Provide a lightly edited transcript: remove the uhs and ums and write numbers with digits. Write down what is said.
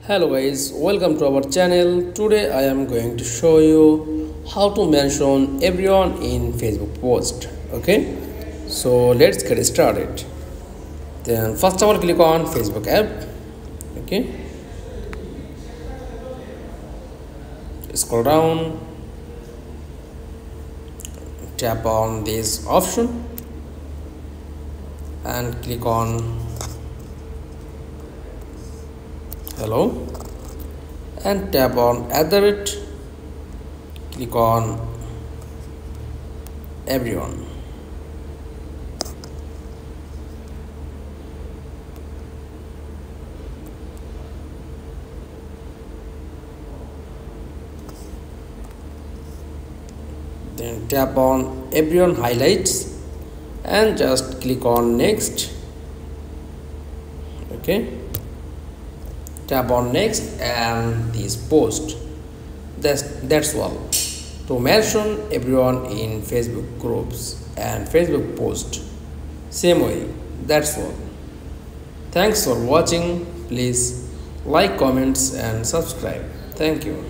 Hello guys, welcome to our channel. Today I am going to show you how to mention everyone in Facebook post. Okay, so let's get started. Then first of all click on Facebook app. Okay, scroll down, tap on this option and click on hello and tap on @ click on everyone. Then tap on everyone highlights and just click on next. Okay, tap on next and this post. That's all. To mention everyone in Facebook groups and Facebook post. Same way. That's all. Thanks for watching. Please like, comments and subscribe. Thank you.